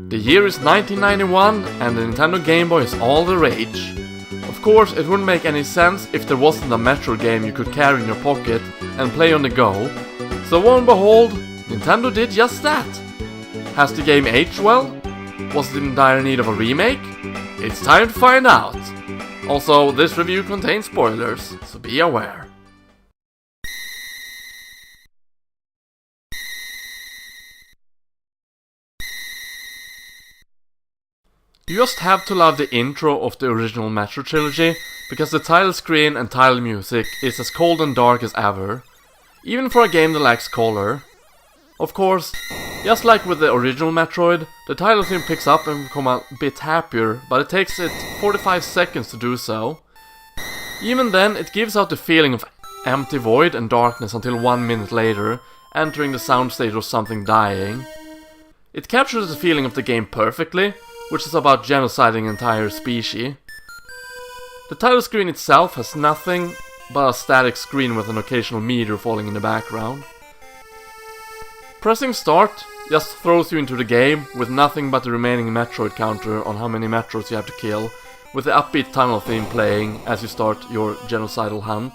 The year is 1991 and the Nintendo Game Boy is all the rage. Of course, it wouldn't make any sense if there wasn't a Metroid game you could carry in your pocket and play on the go. So lo and behold, Nintendo did just that. Has the game aged well? Was it in dire need of a remake? It's time to find out. Also, this review contains spoilers, so be aware. You just have to love the intro of the original Metroid trilogy, because the title screen and title music is as cold and dark as ever, even for a game that lacks color. Of course, just like with the original Metroid, the title theme picks up and becomes a bit happier, but it takes it 45 seconds to do so. Even then, it gives out the feeling of empty void and darkness until 1 minute later, entering the soundstage of something dying. It captures the feeling of the game perfectly, which is about genociding an entire species. The title screen itself has nothing but a static screen with an occasional meteor falling in the background. Pressing start just throws you into the game with nothing but the remaining Metroid counter on how many Metroids you have to kill, with the upbeat tunnel theme playing as you start your genocidal hunt.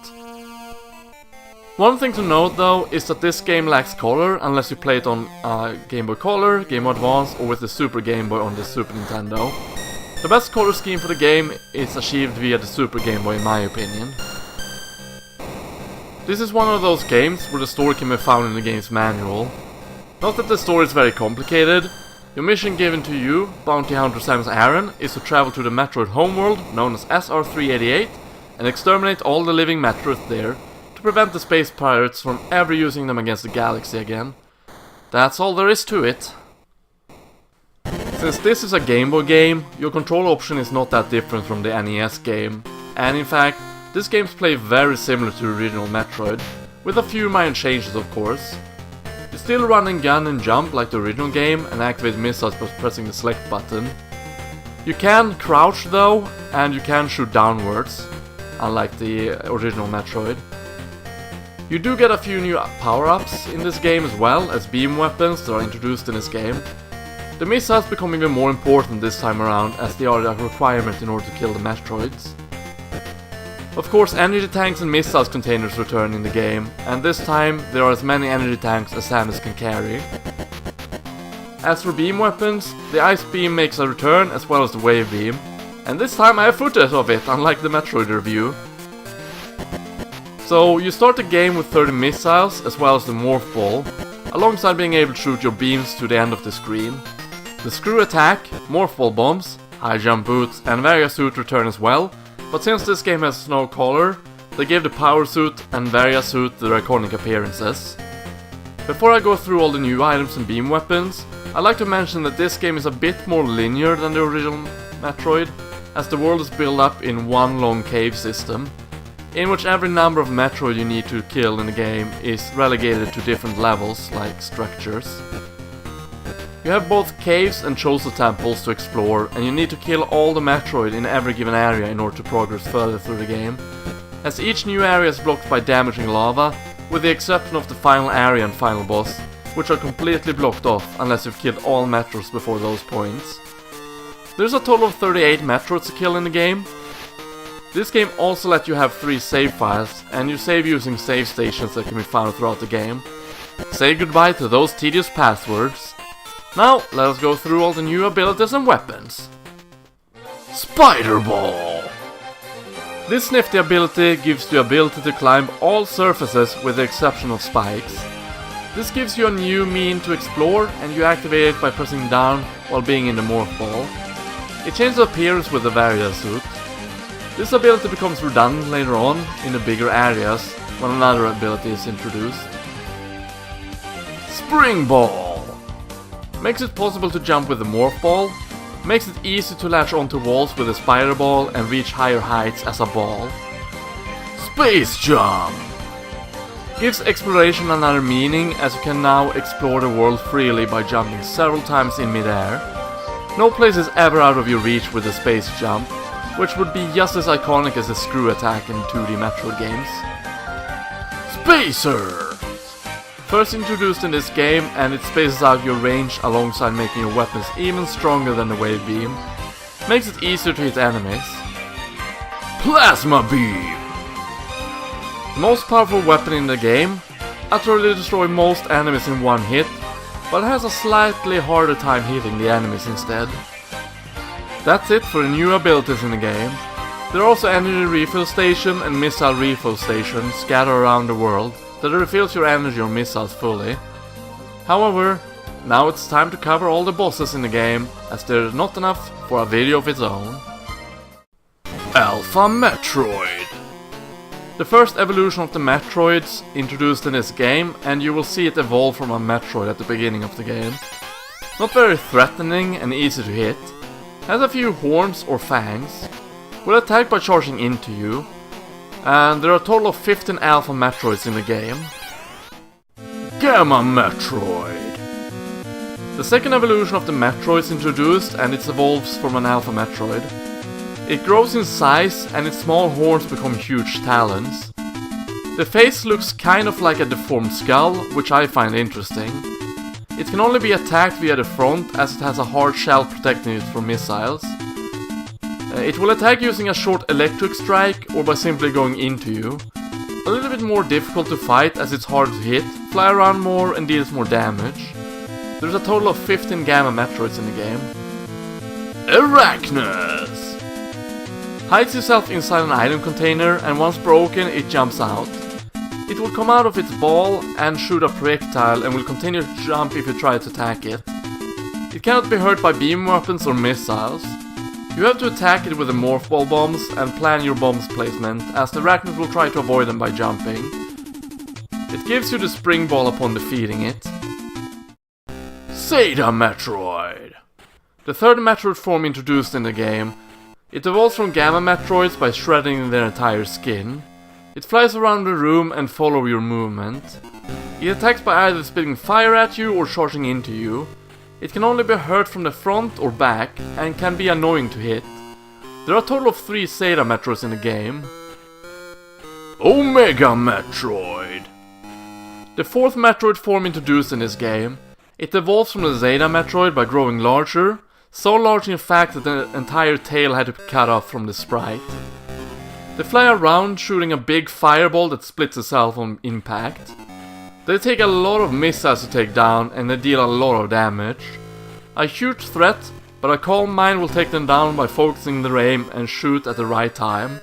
One thing to note though is that this game lacks color unless you play it on Game Boy Color, Game Boy Advance or with the Super Game Boy on the Super Nintendo. The best color scheme for the game is achieved via the Super Game Boy in my opinion. This is one of those games where the story can be found in the game's manual. Not that the story is very complicated. Your mission given to you, Bounty Hunter Samus Aran, is to travel to the Metroid homeworld known as SR388 and exterminate all the living Metroids there, to prevent the space pirates from ever using them against the galaxy again. That's all there is to it. Since this is a Game Boy game, your control option is not that different from the NES game, and in fact, this game's play very similar to the original Metroid, with a few minor changes of course. You still run and gun and jump like the original game and activate missiles by pressing the select button. You can crouch though, and you can shoot downwards, unlike the original Metroid. You do get a few new power-ups in this game as well as beam weapons that are introduced in this game. The missiles become even more important this time around as they are a requirement in order to kill the Metroids. Of course, energy tanks and missiles containers return in the game, and this time there are as many energy tanks as Samus can carry. As for beam weapons, the ice beam makes a return as well as the wave beam, and this time I have footage of it, unlike the Metroid review. So you start the game with 30 missiles as well as the morph ball, alongside being able to shoot your beams to the end of the screen. The screw attack, morph ball bombs, high jump boots and Varia suit return as well, but since this game has no color, they gave the power suit and Varia suit their iconic appearances. Before I go through all the new items and beam weapons, I'd like to mention that this game is a bit more linear than the original Metroid, as the world is built up in one long cave system, in which every number of Metroid you need to kill in the game is relegated to different levels, like structures. You have both caves and Chozo temples to explore, and you need to kill all the Metroid in every given area in order to progress further through the game, as each new area is blocked by damaging lava, with the exception of the final area and final boss, which are completely blocked off unless you've killed all Metroids before those points. There's a total of 38 Metroids to kill in the game. This game also lets you have 3 save files, and you save using save stations that can be found throughout the game. Say goodbye to those tedious passwords. Now, let us go through all the new abilities and weapons. Spider Ball! This nifty ability gives the ability to climb all surfaces with the exception of spikes. This gives you a new mean to explore, and you activate it by pressing down while being in the morph ball. It changes appearance with the Varia suit. This ability becomes redundant later on in the bigger areas when another ability is introduced. Spring Ball! Makes it possible to jump with the morph ball, makes it easy to latch onto walls with a spider ball and reach higher heights as a ball. Space Jump! Gives exploration another meaning as you can now explore the world freely by jumping several times in midair. No place is ever out of your reach with a space jump, which would be just as iconic as the screw attack in 2D Metroid games. Spacer! First introduced in this game, and it spaces out your range alongside making your weapons even stronger than the wave beam. Makes it easier to hit enemies. Plasma Beam! The most powerful weapon in the game, utterly destroy most enemies in one hit, but has a slightly harder time hitting the enemies instead. That's it for the new abilities in the game. There are also energy refill station and missile refill stations scattered around the world that refills your energy or missiles fully. However, now it's time to cover all the bosses in the game, as there's not enough for a video of its own. Alpha Metroid! The first evolution of the Metroids introduced in this game, and you will see it evolve from a Metroid at the beginning of the game. Not very threatening and easy to hit. Has a few horns or fangs. Will attack by charging into you. And there are a total of 15 Alpha Metroids in the game. Gamma Metroid! The second evolution of the Metroid is introduced, and it evolves from an Alpha Metroid. It grows in size, and its small horns become huge talons. The face looks kind of like a deformed skull, which I find interesting. It can only be attacked via the front, as it has a hard shell protecting it from missiles. It will attack using a short electric strike, or by simply going into you. A little bit more difficult to fight, as it's harder to hit, fly around more, and deals more damage. There's a total of 15 Gamma Metroids in the game. Arachnus! Hides itself inside an item container, and once broken it jumps out. It will come out of its ball and shoot a projectile, and will continue to jump if you try to attack it. It cannot be hurt by beam weapons or missiles. You have to attack it with the morph ball bombs and plan your bombs placement, as the Arachnus will try to avoid them by jumping. It gives you the spring ball upon defeating it. Zeta Metroid! The third Metroid form introduced in the game. It evolves from Gamma Metroids by shredding their entire skin. It flies around the room and follows your movement. It attacks by either spitting fire at you or charging into you. It can only be hurt from the front or back, and can be annoying to hit. There are a total of 3 Zeta Metroids in the game. Omega Metroid! The fourth Metroid form introduced in this game. It evolves from the Zeta Metroid by growing larger. So large in fact that the entire tail had to be cut off from the sprite. They fly around shooting a big fireball that splits itself on impact. They take a lot of missiles to take down, and they deal a lot of damage. A huge threat, but a calm mind will take them down by focusing their aim and shoot at the right time.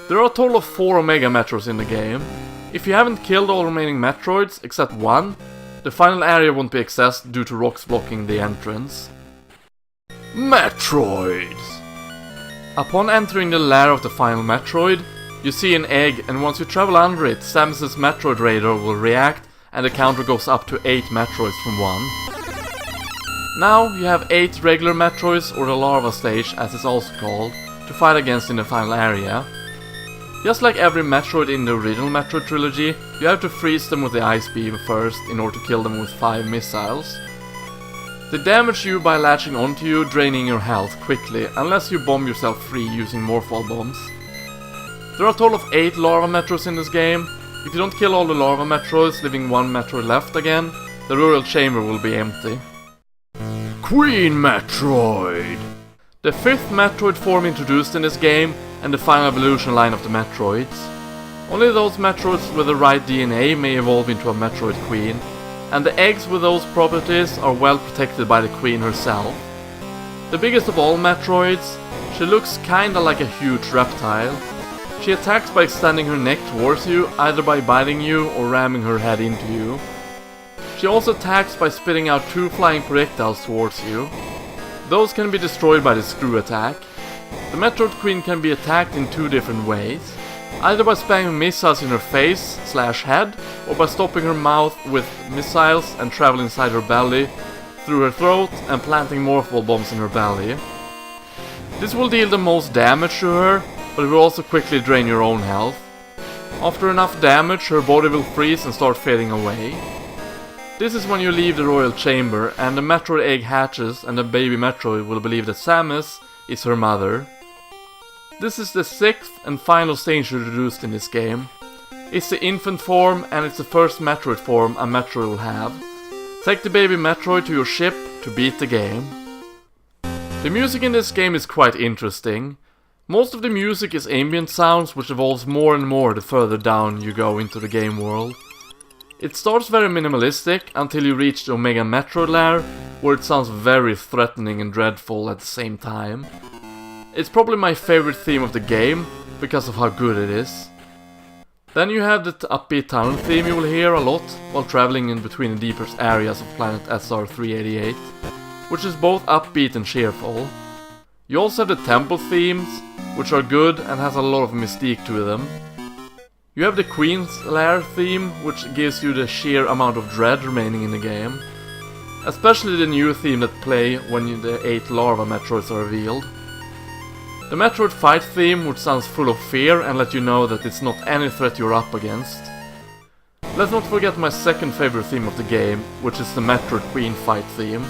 There are a total of 4 Omega Metroids in the game. If you haven't killed all remaining Metroids except one, the final area won't be accessed due to rocks blocking the entrance. Metroids! Upon entering the lair of the final Metroid, you see an egg, and once you travel under it, Samus' Metroid radar will react, and the counter goes up to 8 Metroids from 1. Now you have 8 regular Metroids, or the larva stage as it's also called, to fight against in the final area. Just like every Metroid in the original Metroid trilogy, you have to freeze them with the ice beam first in order to kill them with 5 missiles. They damage you by latching onto you, draining your health quickly, unless you bomb yourself free using morphball bombs. There are a total of 8 larva Metroids in this game. If you don't kill all the larva Metroids, leaving 1 Metroid left again, the royal chamber will be empty. Queen Metroid! The 5th Metroid form introduced in this game, and the final evolution line of the Metroids. Only those Metroids with the right DNA may evolve into a Metroid Queen, and the eggs with those properties are well protected by the Queen herself. The biggest of all Metroids, she looks kinda like a huge reptile. She attacks by extending her neck towards you, either by biting you or ramming her head into you. She also attacks by spitting out 2 flying projectiles towards you. Those can be destroyed by the screw attack. The Metroid Queen can be attacked in 2 different ways. Either by spamming missiles in her face/head, or by stopping her mouth with missiles and travel inside her belly, through her throat, and planting morphball bombs in her belly. This will deal the most damage to her, but it will also quickly drain your own health. After enough damage, her body will freeze and start fading away. This is when you leave the royal chamber, and the Metroid egg hatches, and the baby Metroid will believe that Samus is her mother. This is the 6th and final stage introduced in this game. It's the infant form, and it's the first Metroid form a Metroid will have. Take the baby Metroid to your ship to beat the game. The music in this game is quite interesting. Most of the music is ambient sounds, which evolves more and more the further down you go into the game world. It starts very minimalistic until you reach the Omega Metroid lair, where it sounds very threatening and dreadful at the same time. It's probably my favorite theme of the game, because of how good it is. Then you have the upbeat tunnel theme you will hear a lot while traveling in between the deepest areas of planet SR388, which is both upbeat and cheerful. You also have the temple themes, which are good and has a lot of mystique to them. You have the Queen's Lair theme, which gives you the sheer amount of dread remaining in the game. Especially the new theme that play when the 8 larva Metroids are revealed. The Metroid fight theme, which sounds full of fear and let you know that it's not any threat you're up against. Let's not forget my second favorite theme of the game, which is the Metroid Queen fight theme.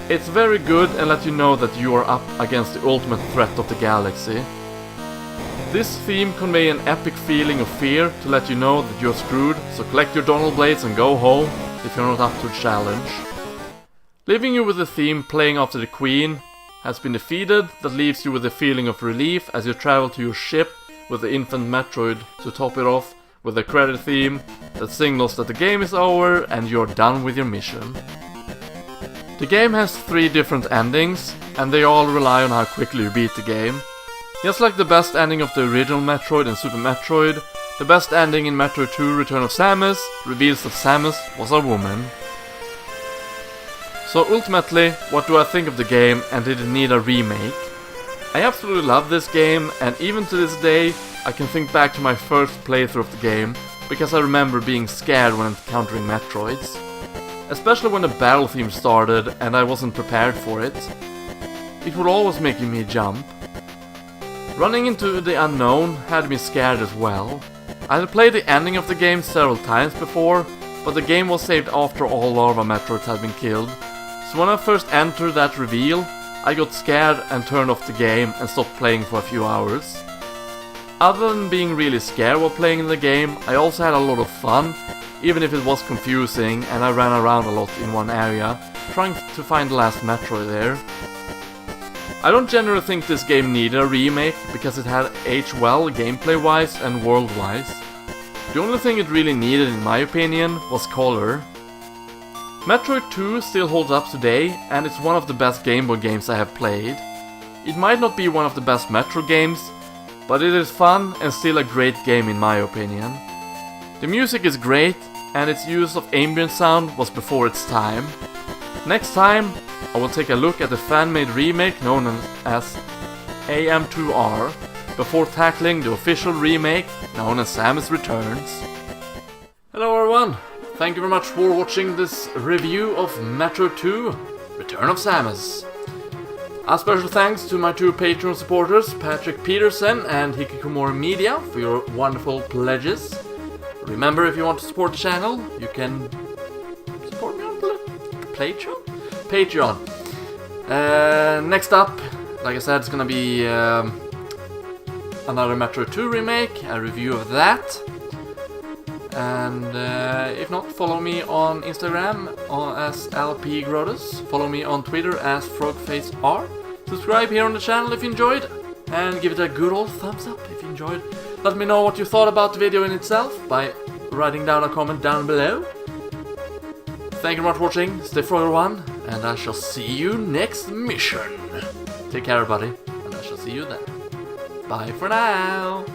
It's very good and let you know that you are up against the ultimate threat of the galaxy. This theme conveys an epic feeling of fear to let you know that you're screwed, so collect your Donald Blades and go home if you're not up to the challenge. Leaving you with the theme playing after the Queen has been defeated, that leaves you with a feeling of relief as you travel to your ship with the infant Metroid to top it off with a credit theme that signals that the game is over and you're done with your mission. The game has 3 different endings, and they all rely on how quickly you beat the game. Just like the best ending of the original Metroid and Super Metroid, the best ending in Metroid 2 Return of Samus reveals that Samus was a woman. So ultimately, what do I think of the game, and did it need a remake? I absolutely love this game, and even to this day I can think back to my first playthrough of the game, because I remember being scared when encountering Metroids. Especially when the battle theme started and I wasn't prepared for it. It would always make me jump. Running into the unknown had me scared as well. I had played the ending of the game several times before, but the game was saved after all larva Metroids had been killed. So when I first entered that reveal, I got scared and turned off the game and stopped playing for a few hours. Other than being really scared while playing in the game, I also had a lot of fun, even if it was confusing and I ran around a lot in one area, trying to find the last Metroid there. I don't generally think this game needed a remake, because it had aged well gameplay-wise and world-wise. The only thing it really needed, in my opinion, was color. Metroid 2 still holds up today, and it's one of the best Game Boy games I have played. It might not be one of the best Metroid games, but it is fun and still a great game in my opinion. The music is great, and its use of ambient sound was before its time. Next time, I will take a look at the fan-made remake known as AM2R, before tackling the official remake known as Samus Returns. Hello everyone, thank you very much for watching this review of Metroid 2 Return of Samus. A special thanks to my 2 Patreon supporters, Patrick Peterson and Hikikomori Media, for your wonderful pledges. Remember, if you want to support the channel, you can support me on Patreon. Next up, like I said, it's gonna be another Metroid 2 remake, a review of that. And if not, follow me on Instagram as LPGrodus. Follow me on Twitter as FrogFaceR. Subscribe here on the channel if you enjoyed, and give it a good old thumbs up if you enjoyed. Let me know what you thought about the video in itself by writing down a comment down below. Thank you very much for watching, stay frogger one, and I shall see you next mission. Take care everybody, and I shall see you then. Bye for now.